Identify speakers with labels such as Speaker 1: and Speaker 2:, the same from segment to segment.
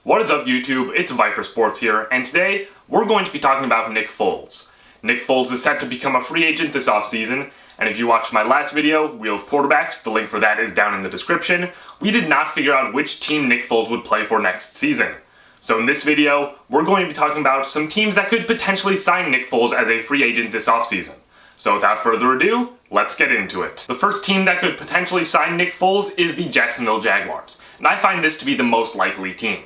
Speaker 1: What is up, YouTube? It's VyPr Sports here, and today we're going to be talking about Nick Foles. Nick Foles is set to become a free agent this offseason, and if you watched my last video, Wheel of Quarterbacks, the link for that is down in the description, we did not figure out which team Nick Foles would play for next season. So in this video, we're going to be talking about some teams that could potentially sign Nick Foles as a free agent this offseason. So without further ado, let's get into it. The first team that could potentially sign Nick Foles is the Jacksonville Jaguars, and I find this to be the most likely team.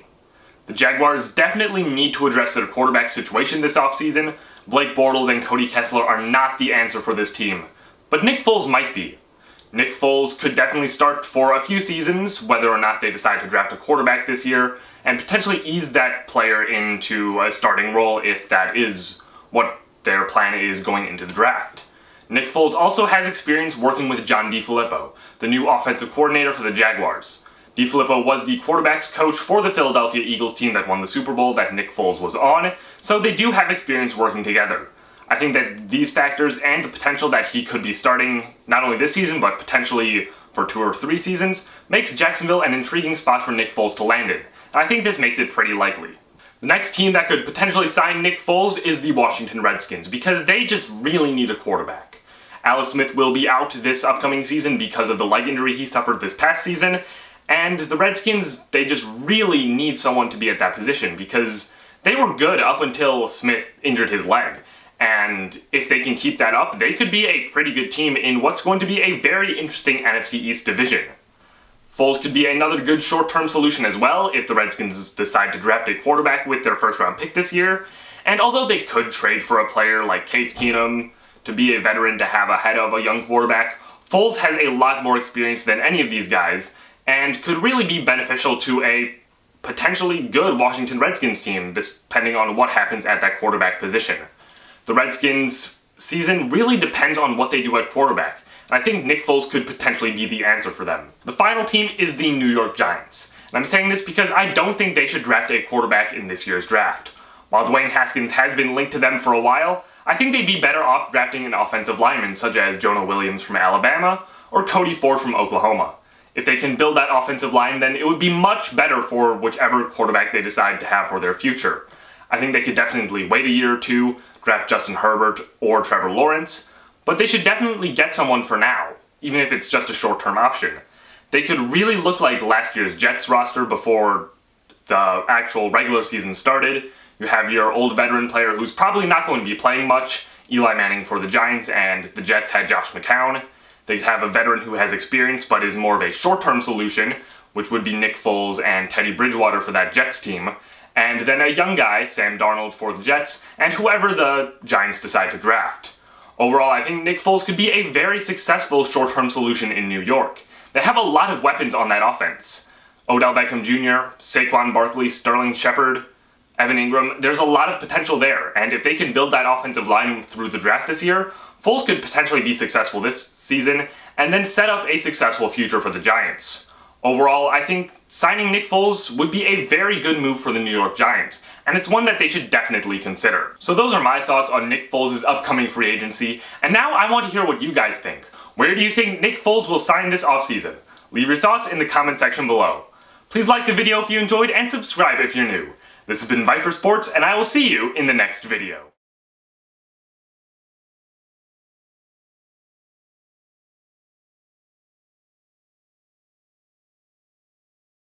Speaker 1: The Jaguars definitely need to address their quarterback situation this offseason. Blake Bortles and Cody Kessler are not the answer for this team, but Nick Foles might be. Nick Foles could definitely start for a few seasons, whether or not they decide to draft a quarterback this year, and potentially ease that player into a starting role if that is what their plan is going into the draft. Nick Foles also has experience working with John DeFilippo, the new offensive coordinator for the Jaguars. DeFilippo was the quarterback's coach for the Philadelphia Eagles team that won the Super Bowl that Nick Foles was on, so they do have experience working together. I think that these factors and the potential that he could be starting not only this season but potentially for 2 or 3 seasons makes Jacksonville an intriguing spot for Nick Foles to land in, and I think this makes it pretty likely. The next team that could potentially sign Nick Foles is the Washington Redskins, because they just really need a quarterback. Alex Smith will be out this upcoming season because of the leg injury he suffered this past season, and the Redskins, they just really need someone to be at that position because they were good up until Smith injured his leg. And if they can keep that up, they could be a pretty good team in what's going to be a very interesting NFC East division. Foles could be another good short-term solution as well if the Redskins decide to draft a quarterback with their first-round pick this year. And although they could trade for a player like Case Keenum to be a veteran to have ahead of a young quarterback, Foles has a lot more experience than any of these guys, and could really be beneficial to a potentially good Washington Redskins team, depending on what happens at that quarterback position. The Redskins' season really depends on what they do at quarterback, and I think Nick Foles could potentially be the answer for them. The final team is the New York Giants, and I'm saying this because I don't think they should draft a quarterback in this year's draft. While Dwayne Haskins has been linked to them for a while, I think they'd be better off drafting an offensive lineman such as Jonah Williams from Alabama or Cody Ford from Oklahoma. If they can build that offensive line, then it would be much better for whichever quarterback they decide to have for their future. I think they could definitely wait a year or two, draft Justin Herbert or Trevor Lawrence, but they should definitely get someone for now, even if it's just a short-term option. They could really look like last year's Jets roster before the actual regular season started. You have your old veteran player who's probably not going to be playing much, Eli Manning for the Giants, and the Jets had Josh McCown. They have a veteran who has experience but is more of a short-term solution, which would be Nick Foles and Teddy Bridgewater for that Jets team, and then a young guy, Sam Darnold for the Jets, and whoever the Giants decide to draft. Overall, I think Nick Foles could be a very successful short-term solution in New York. They have a lot of weapons on that offense. Odell Beckham Jr., Saquon Barkley, Sterling Shepard, Evan Ingram, there's a lot of potential there, and if they can build that offensive line through the draft this year, Foles could potentially be successful this season, and then set up a successful future for the Giants. Overall, I think signing Nick Foles would be a very good move for the New York Giants, and it's one that they should definitely consider. So those are my thoughts on Nick Foles' upcoming free agency, and now I want to hear what you guys think. Where do you think Nick Foles will sign this offseason? Leave your thoughts in the comment section below. Please like the video if you enjoyed, and subscribe if you're new. This has been VyPr Sports, and I will see you in the next video.